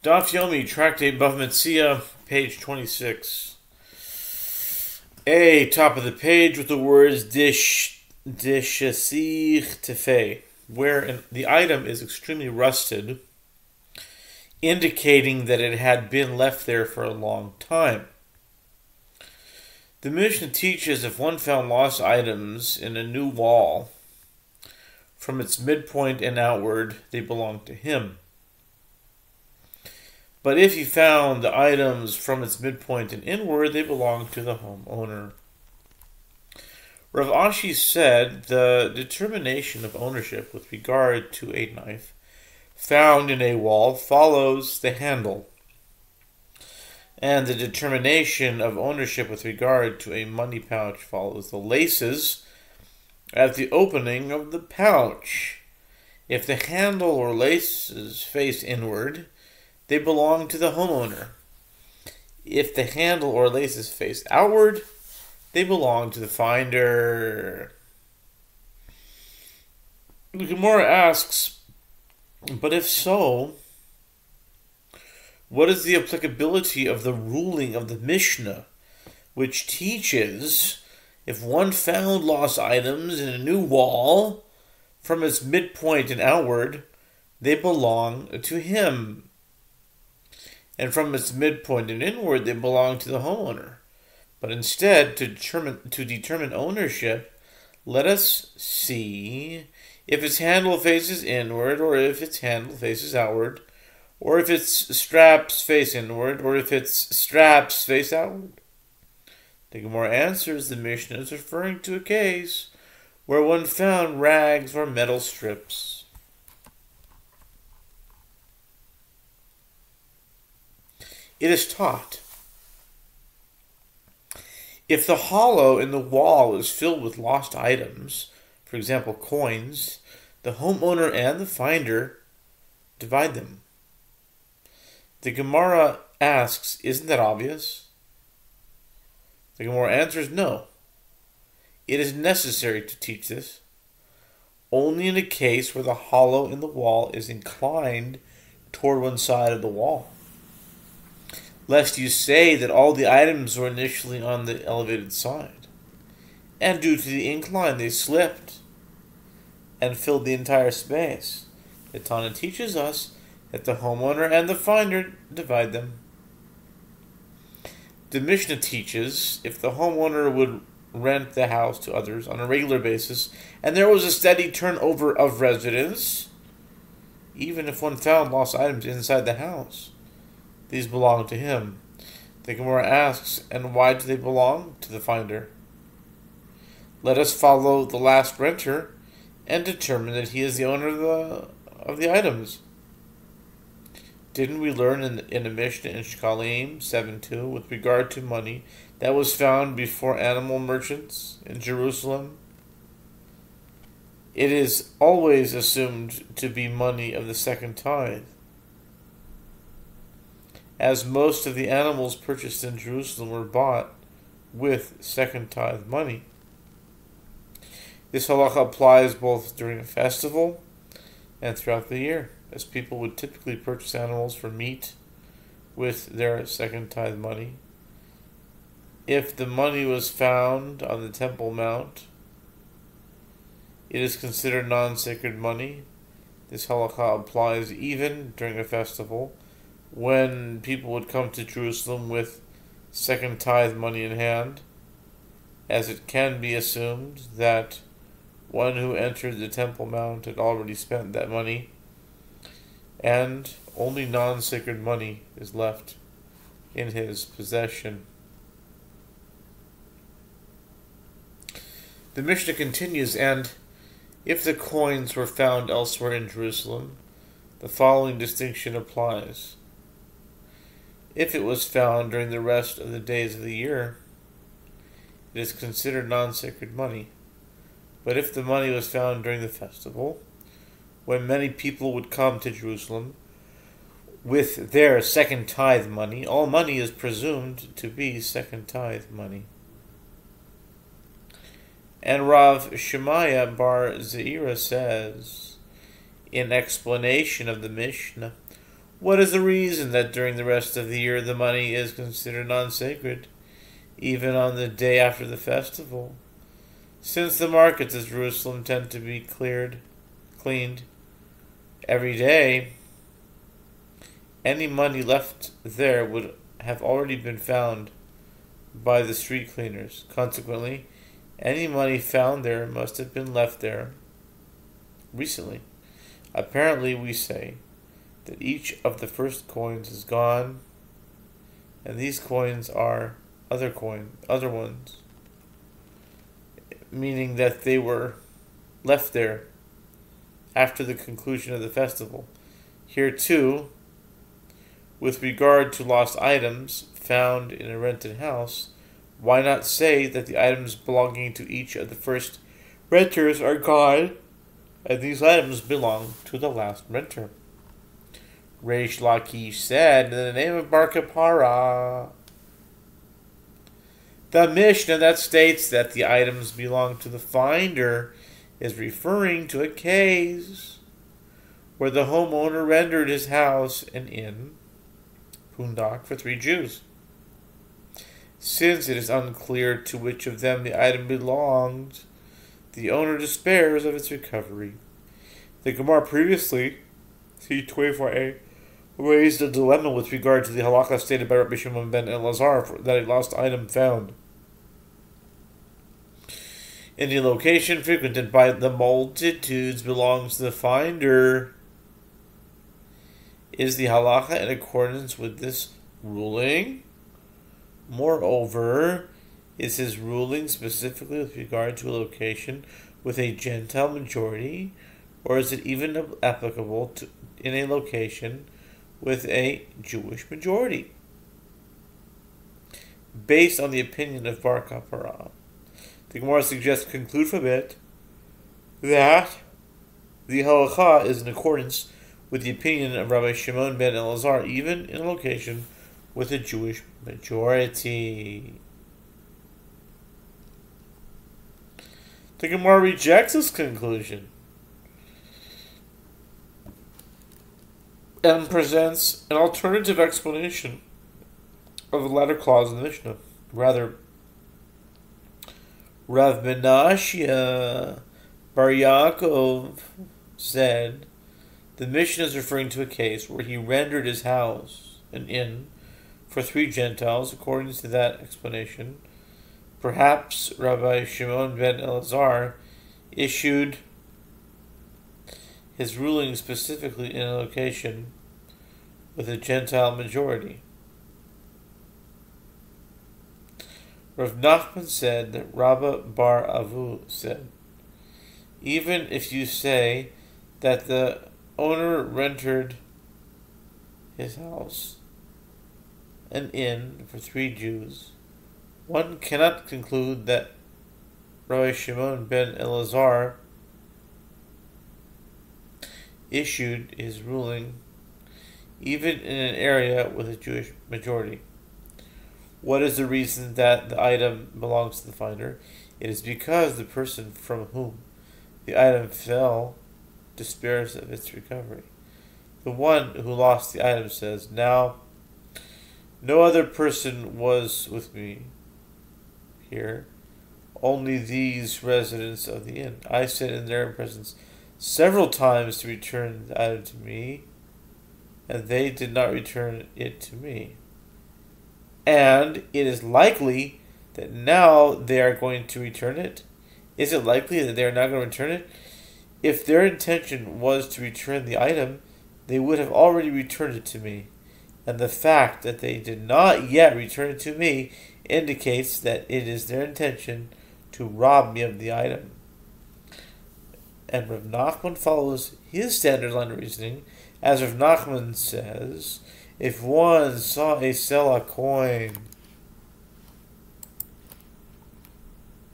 Daf Yomi, Tractate Bava Metzia, page 26. A, top of the page with the words dishasich tefe, where the item is extremely rusted, indicating that it had been left there for a long time. The Mishnah teaches if one found lost items in a new wall, from its midpoint and outward, they belong to him. But if he found the items from its midpoint and inward, they belong to the homeowner. Rav Ashi said the determination of ownership with regard to a knife found in a wall follows the handle, and the determination of ownership with regard to a money pouch follows the laces at the opening of the pouch. If the handle or laces face inward, they belong to the homeowner. If the handle or laces face outward, they belong to the finder. The Gemara asks, but if so, what is the applicability of the ruling of the Mishnah, which teaches if one found lost items in a new wall from its midpoint and outward, they belong to him, and from its midpoint and inward, they belong to the homeowner. But instead, to determine ownership, let us see if its handle faces inward, or if its handle faces outward, or if its straps face inward, or if its straps face outward. The Gemara answers the Mishnah is referring to a case where one found rags or metal strips. It is taught, if the hollow in the wall is filled with lost items, for example coins, the homeowner and the finder divide them. The Gemara asks, isn't that obvious? The Gemara answers, no. It is necessary to teach this only in a case where the hollow in the wall is inclined toward one side of the wall, lest you say that all the items were initially on the elevated side, and due to the incline they slipped and filled the entire space. The Tana teaches us that the homeowner and the finder divide them. The Mishnah teaches if the homeowner would rent the house to others on a regular basis, and there was a steady turnover of residents, even if one found lost items inside the house, these belong to him. The Gemara asks, and why do they belong to the finder? Let us follow the last renter and determine that he is the owner of the items. Didn't we learn in the Mishnah in Shekalim 7:2 with regard to money that was found before animal merchants in Jerusalem? It is always assumed to be money of the second tithe, as most of the animals purchased in Jerusalem were bought with second tithe money. This halacha applies both during a festival and throughout the year, as people would typically purchase animals for meat with their second tithe money. If the money was found on the Temple Mount, it is considered non-sacred money. This halacha applies even during a festival, when people would come to Jerusalem with second tithe money in hand, as it can be assumed that one who entered the Temple Mount had already spent that money, and only non-sacred money is left in his possession. The Mishnah continues, and if the coins were found elsewhere in Jerusalem, the following distinction applies. If it was found during the rest of the days of the year, it is considered non-sacred money. But if the money was found during the festival, when many people would come to Jerusalem with their second tithe money, all money is presumed to be second tithe money. And Rav Shemaiah bar Zeira says, in explanation of the Mishnah, What is the reason that during the rest of the year the money is considered non-sacred, even on the day after the festival? Since the markets of Jerusalem tend to be cleaned every day, any money left there would have already been found by the street cleaners. Consequently, any money found there must have been left there recently. Apparently, we say that each of the first coins is gone, and these coins are other ones, meaning that they were left there after the conclusion of the festival. Here too, with regard to lost items found in a rented house, why not say that the items belonging to each of the first renters are gone, and these items belong to the last renter? Reish Lakish said, in the name of Bar Kapara, the Mishnah that states that the items belong to the finder is referring to a case where the homeowner rendered his house an inn, pundak, for 3 Jews. Since it is unclear to which of them the item belonged, the owner despairs of its recovery. The Gemara previously, see 24a, raised a dilemma with regard to the halakha stated by Rabbi Shimon ben Elazar that a lost item found in the location frequented by the multitudes belongs to the finder. Is the halakha in accordance with this ruling? Moreover, is his ruling specifically with regard to a location with a Gentile majority, or is it even applicable in a location with a Jewish majority? Based on the opinion of Bar Kapara, the Gemara suggests to conclude from it that the halakha is in accordance with the opinion of Rabbi Shimon ben Elazar, even in a location with a Jewish majority. The Gemara rejects this conclusion and presents an alternative explanation of the latter clause in the Mishnah. Rather, Rav Menashia Bar Yaakov said the Mishnah is referring to a case where he rendered his house an inn for 3 Gentiles. According to that explanation, perhaps Rabbi Shimon ben Elazar issued his ruling specifically in a location with a Gentile majority. Rav Nachman said that Rabba bar Avu said, even if you say that the owner rendered his house an inn for 3 Jews, one cannot conclude that Rabbi Shimon ben Elazar issued his ruling even in an area with a Jewish majority. What is the reason that the item belongs to the finder? It is because the person from whom the item fell despairs of its recovery. The one who lost the item says, now, no other person was with me here, only these residents of the inn. I sent in their presence several times to return the item to me, and they did not return it to me. And it is likely that now they are going to return it. Is it likely that they are not going to return it? If their intention was to return the item, they would have already returned it to me. And the fact that they did not yet return it to me indicates that it is their intention to rob me of the item. And Rav Nachman follows his standard line of reasoning, as Rav Nachman says, if one saw a Selah coin